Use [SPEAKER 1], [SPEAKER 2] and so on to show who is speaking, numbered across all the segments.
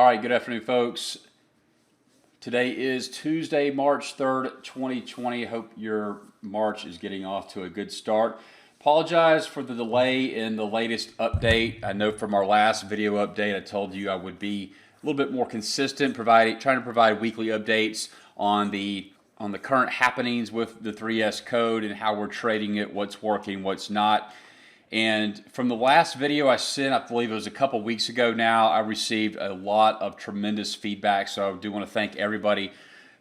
[SPEAKER 1] right, good afternoon, folks. Today is Tuesday, March 3rd, 2020. Hope your March is getting off to a good start. Apologize for the delay in the latest update. I know from our last video update, I told you I would be a little bit more consistent, trying to provide weekly updates on the current happenings with the 3S code and how we're trading it, what's working, what's not. And from the last video I sent, I believe it was a couple weeks ago now, I received a lot of tremendous feedback. So I do want to thank everybody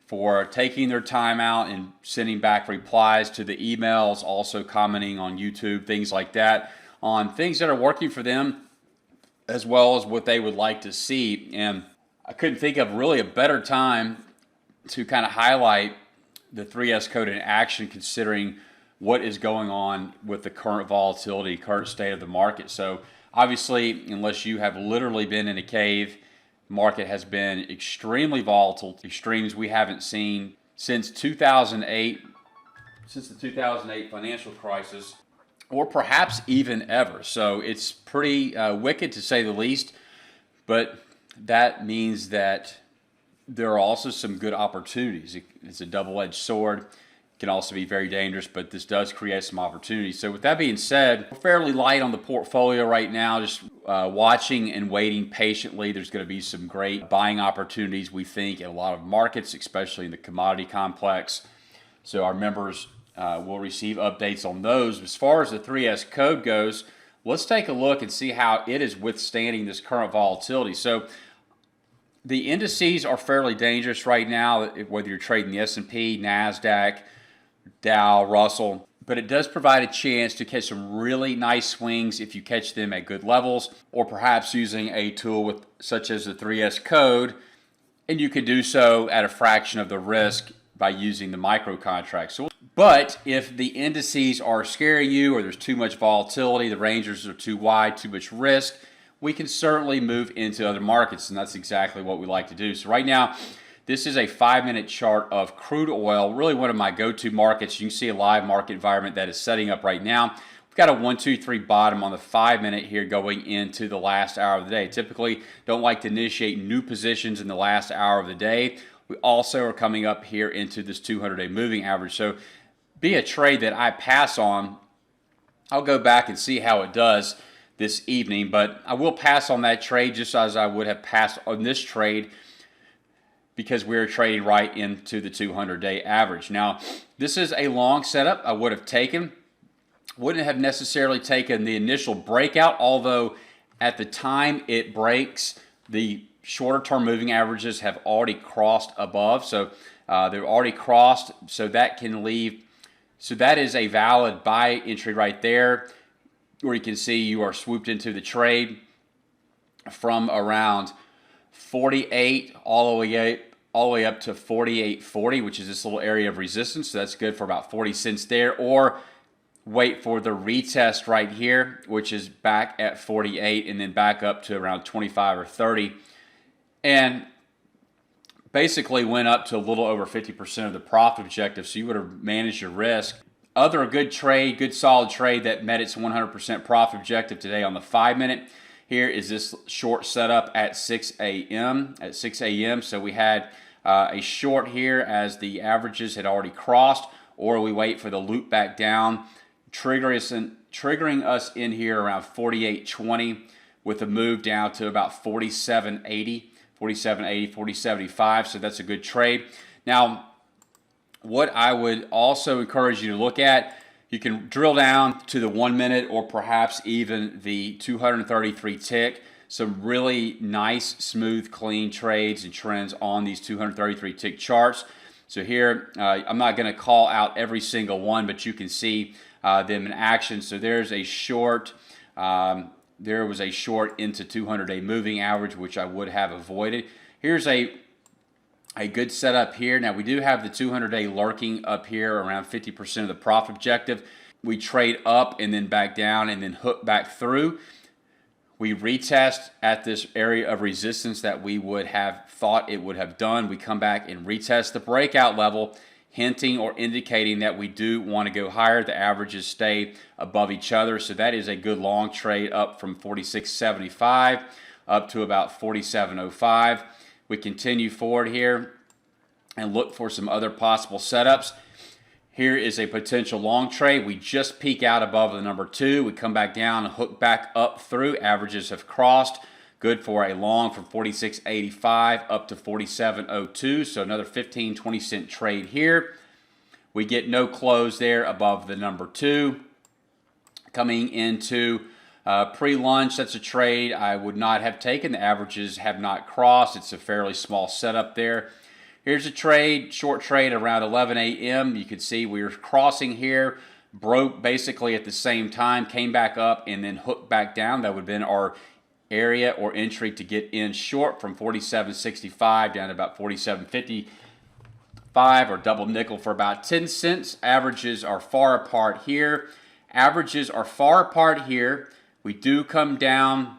[SPEAKER 1] for taking their time out and sending back replies to the emails, also commenting on YouTube, things like that, on things that are working for them, as well as what they would like to see. And I couldn't think of really a better time to kind of highlight the 3S code in action, considering what is going on with the current volatility, current state of the market. So obviously, unless you have literally been in a cave, the market has been extremely volatile, extremes we haven't seen since 2008, since the 2008 financial crisis, or perhaps even ever. So it's pretty wicked, to say the least, but that means that there are also some good opportunities. It's a double-edged sword. Can also be very dangerous, but this does create some opportunities. So with that being said, we're fairly light on the portfolio right now, just watching and waiting patiently. There's going to be some great buying opportunities, we think, in a lot of markets, especially in the commodity complex. So our members will receive updates on those. As far as the 3S code goes, let's take a look and see how it is withstanding this current volatility. So the indices are fairly dangerous right now, whether you're trading the S&P, NASDAQ, Dow, Russell, but it does provide a chance to catch some really nice swings if you catch them at good levels, or perhaps using a tool such as the 3S code, and you can do so at a fraction of the risk by using the micro contract. But if the indices are scaring you, or there's too much volatility, the ranges are too wide, too much risk, we can certainly move into other markets, and that's exactly what we like to do. So right now, this is a 5-minute chart of crude oil, really one of my go-to markets. You can see a live market environment that is setting up right now. We've got a 1, 2, 3 bottom on the 5-minute here going into the last hour of the day. Typically, don't like to initiate new positions in the last hour of the day. We also are coming up here into this 200-day moving average. So be a trade that I pass on. I'll go back and see how it does this evening, but I will pass on that trade just as I would have passed on this trade, because we're trading right into the 200-day average. Now, this is a long setup I would have taken. Wouldn't have necessarily taken the initial breakout, although at the time it breaks, the shorter term moving averages have already crossed above. So they've already crossed, so that can leave. So that is a valid buy entry right there, where you can see you are swooped into the trade from around 48 all the way up to 48.40, which is this little area of resistance. So that's good for about 40 cents there. Or wait for the retest right here, which is back at 48, and then back up to around 25 or 30. And basically went up to a little over 50% of the profit objective. So you would have managed your risk. Other good trade, good solid trade that met its 100% profit objective today on the 5-minute. Here is this short setup at 6 a.m. So we had a short here as the averages had already crossed, or we wait for the loop back down, triggering us in here around 48.20 with a move down to about 47.80, 40.75. So that's a good trade. Now, what I would also encourage you to look at, you can drill down to the 1 minute or perhaps even the 233 tick. Some really nice, smooth, clean trades and trends on these 233 tick charts. So here, I'm not going to call out every single one, but you can see them in action. So there's a short. There was a short into 200-day moving average, which I would have avoided. Here's a good setup here. Now, we do have the 200-day lurking up here around 50% of the profit objective. We trade up and then back down and then hook back through. We retest at this area of resistance that we would have thought it would have done. We come back and retest the breakout level, hinting or indicating that we do want to go higher. The averages stay above each other. So that is a good long trade up from 46.75 up to about 47.05. We continue forward here and look for some other possible setups. Here is a potential long trade. We just peak out above the number 2. We come back down and hook back up through. Averages have crossed. Good for a long from 46.85 up to 47.02. So another 15-20 cent trade here. We get no close there above the number 2. Coming into pre-lunch, that's a trade I would not have taken. The averages have not crossed. It's a fairly small setup there. Here's a trade, short trade around 11 a.m. You can see we were crossing here, broke basically at the same time, came back up, and then hooked back down. That would have been our area or entry to get in short from 47.65 down to about 47.55, or double nickel for about 10 cents. Averages are far apart here. Averages are far apart here. We do come down,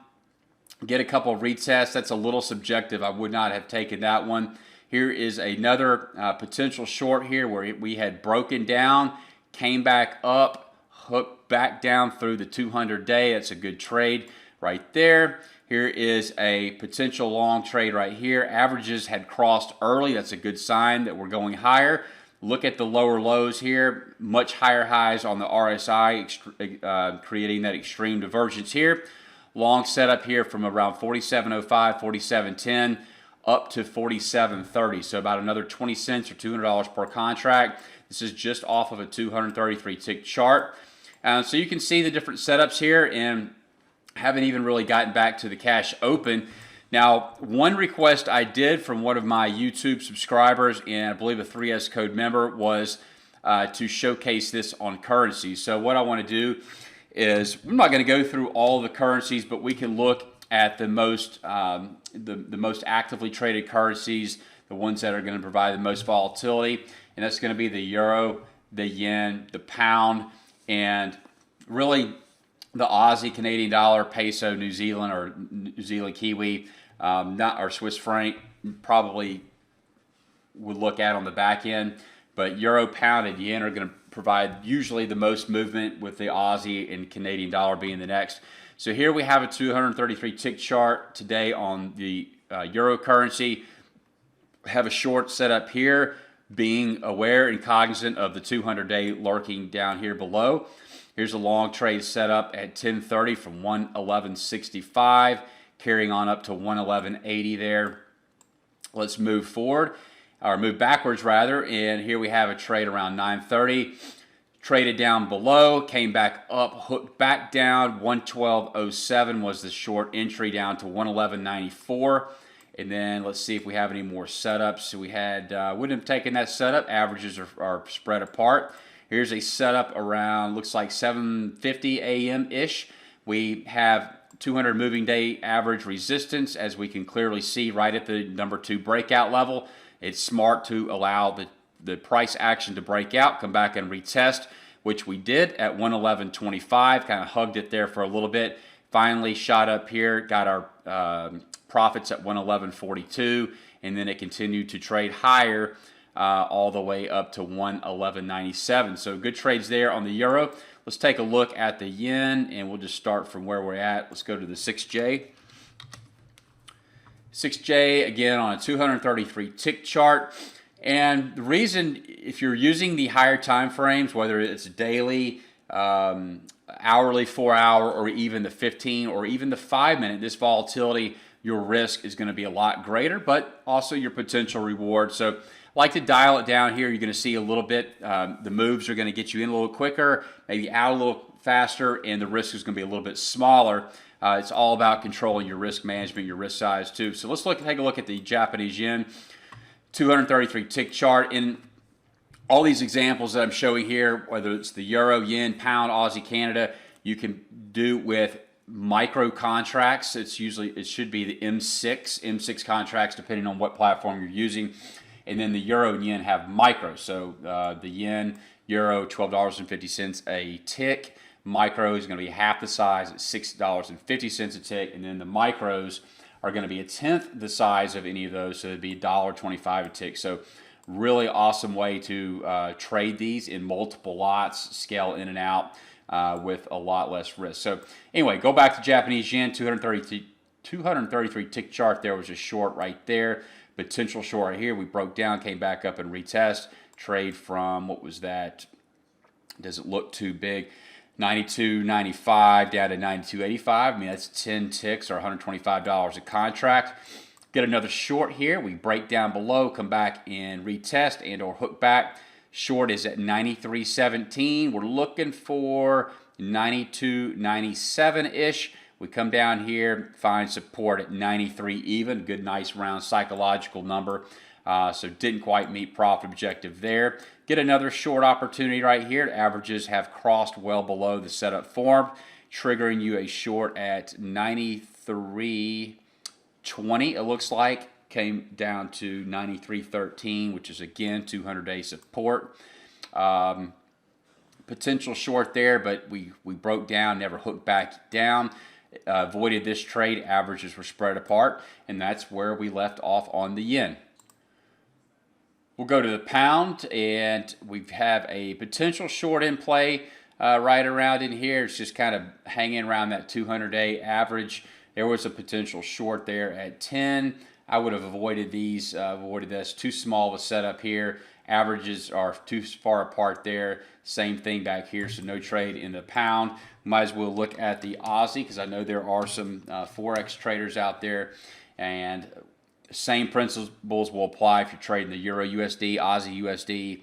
[SPEAKER 1] get a couple of retests. That's a little subjective. I would not have taken that one. Here is another potential short here where we had broken down, came back up, hooked back down through the 200-day. That's a good trade right there. Here is a potential long trade right here. Averages had crossed early. That's a good sign that we're going higher. Look at the lower lows here. Much higher highs on the RSI, creating that extreme divergence here. Long setup here from around 47.05, 47.10. Up to 47.30, so about another 20 cents or $200 per contract. This is just off of a 233 tick chart. So you can see the different setups here, and haven't even really gotten back to the cash open. Now, one request I did from one of my YouTube subscribers, and I believe a 3S code member, was to showcase this on currencies. So what I want to do is, I'm not going to go through all the currencies, but we can look at the most most actively traded currencies, the ones that are going to provide the most volatility, and that's going to be the euro, the yen, the pound, and really the Aussie, Canadian dollar, peso, New Zealand, or New Zealand Kiwi, not or Swiss franc. Probably would look at on the back end, but euro, pound, and yen are going to provide usually the most movement, with the Aussie and Canadian dollar being the next. So here we have a 233 tick chart today on the euro currency. Have a short setup here, being aware and cognizant of the 200-day lurking down here below. Here's a long trade setup at 10:30 from 111.65, carrying on up to 111.80 there. Let's move forward, or move backwards rather, and here we have a trade around 9:30. Traded down below, came back up, hooked back down. 112.07 was the short entry down to 111.94. And then let's see if we have any more setups. So we had, wouldn't have taken that setup. Averages are spread apart. Here's a setup around, looks like 7:50 a.m.-ish. We have 200 moving day average resistance, as we can clearly see right at the number 2 breakout level. It's smart to allow the price action to break out, come back and retest, which we did at 111.25, kind of hugged it there for a little bit. Finally shot up here, got our profits at 111.42, and then it continued to trade higher all the way up to 111.97. So good trades there on the euro. Let's take a look at the yen, and we'll just start from where we're at. Let's go to the 6J. 6J, again, on a 233 tick chart. And the reason, if you're using the higher time frames, whether it's daily, hourly, 4-hour, or even the 15 or even the 5-minute, this volatility, your risk is going to be a lot greater, but also your potential reward. So I like to dial it down here. You're going to see a little bit, the moves are going to get you in a little quicker, maybe out a little faster, and the risk is going to be a little bit smaller. It's all about controlling your risk management, your risk size too. So let's take a look at the Japanese yen. 233 tick chart. In all these examples that I'm showing here, whether it's the euro, yen, pound, Aussie, Canada, you can do with micro contracts. It should be the M6 contracts, depending on what platform you're using. And then the euro and yen have micro. So the yen, euro, $12.50 a tick. Micro is going to be half the size at $6.50 a tick, and then the micros are going to be 1/10 the size of any of those, so it'd be $1.25 a tick. So really awesome way to trade these in multiple lots, scale in and out with a lot less risk. So anyway, go back to Japanese yen, 233 233 tick chart, there was a short right there. Potential short right here. We broke down, came back up and retest. Trade from, what was that? Doesn't look too big. 92.95 down to 92.85. I mean, that's 10 ticks or $125 a contract. Get another short here. We break down below, come back and retest and or hook back. Short is at 93.17. We're looking for 92.97-ish. We come down here, find support at 93 even. Good, nice, round psychological number. So didn't quite meet profit objective there. Get another short opportunity right here. Averages have crossed well below the setup form, triggering you a short at 93.20. It looks like came down to 93.13, which is again 200-day support. Potential short there, but we broke down, never hooked back down. Avoided this trade. Averages were spread apart, and that's where we left off on the yen. We'll go to the pound, and we have a potential short in play right around in here. It's just kind of hanging around that 200-day average. There was a potential short there at 10. I would have avoided these, avoided this. Too small of a setup here. Averages are too far apart there. Same thing back here, so no trade in the pound. Might as well look at the Aussie because I know there are some Forex traders out there, and same principles will apply if you're trading the Euro USD, Aussie USD,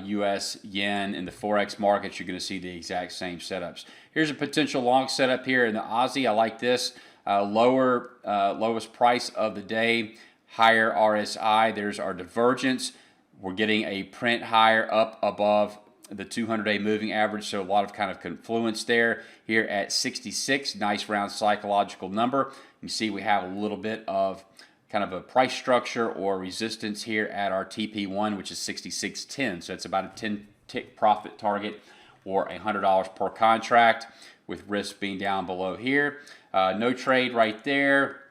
[SPEAKER 1] US yen. In the Forex markets, you're going to see the exact same setups. Here's a potential long setup here in the Aussie. I like this. Lowest price of the day, higher RSI. There's our divergence. We're getting a print higher up above the 200-day moving average, so a lot of kind of confluence there. Here at 66, nice round psychological number. You see we have a little bit of kind of a price structure or resistance here at our TP1, which is 66.10. So it's about a 10-tick profit target or $100 per contract, with risk being down below here. No trade right there.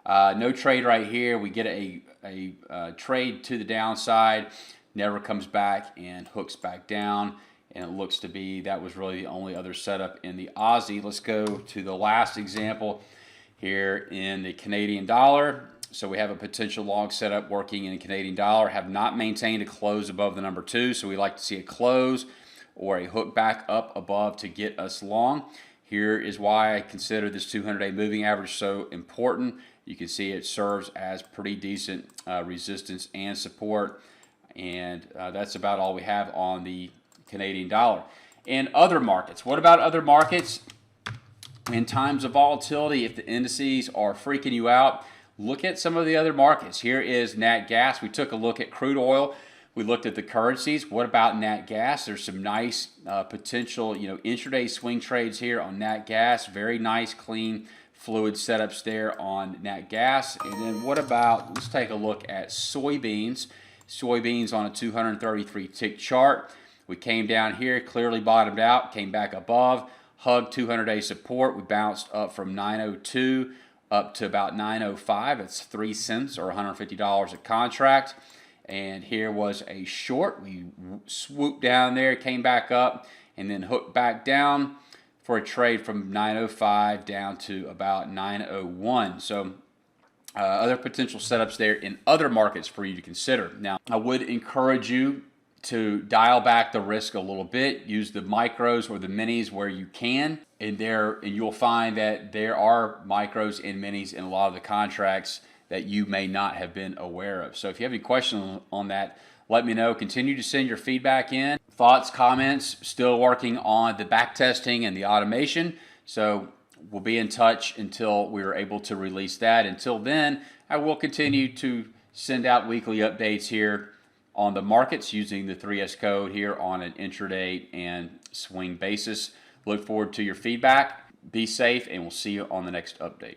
[SPEAKER 1] No trade right here. We get a trade to the downside, never comes back and hooks back down. And it looks to be that was really the only other setup in the Aussie. Let's go to the last example here in the Canadian dollar. So we have a potential long setup working in the Canadian dollar. Have not maintained a close above the number 2, so we like to see a close or a hook back up above to get us long. Here is why I consider this 200-day moving average so important. You can see it serves as pretty decent resistance and support, and that's about all we have on the Canadian dollar. And other markets. What about other markets? In times of volatility, if the indices are freaking you out, look at some of the other markets. Here is nat gas. We took a look at crude oil. We looked at the currencies. What about nat gas? There's some nice potential, intraday swing trades here on nat gas. Very nice, clean, fluid setups there on nat gas. And then what about, let's take a look at soybeans. Soybeans on a 233 tick chart. We came down here, clearly bottomed out, came back above. Hugged 200-day support. We bounced up from 902 up to about 905. It's 3 cents or $150 a contract. And here was a short. We swooped down there, came back up, and then hooked back down for a trade from 905 down to about 901. So other potential setups there in other markets for you to consider. Now, I would encourage you to dial back the risk a little bit. Use the micros or the minis where you can, and you'll find that there are micros and minis in a lot of the contracts that you may not have been aware of. So if you have any questions on that, let me know. Continue to send your feedback in. Thoughts, comments, still working on the back testing and the automation. So we'll be in touch until we're able to release that. Until then, I will continue to send out weekly updates here on the markets using the 3S code here on an intraday and swing basis. Look forward to your feedback. Be safe, and we'll see you on the next update.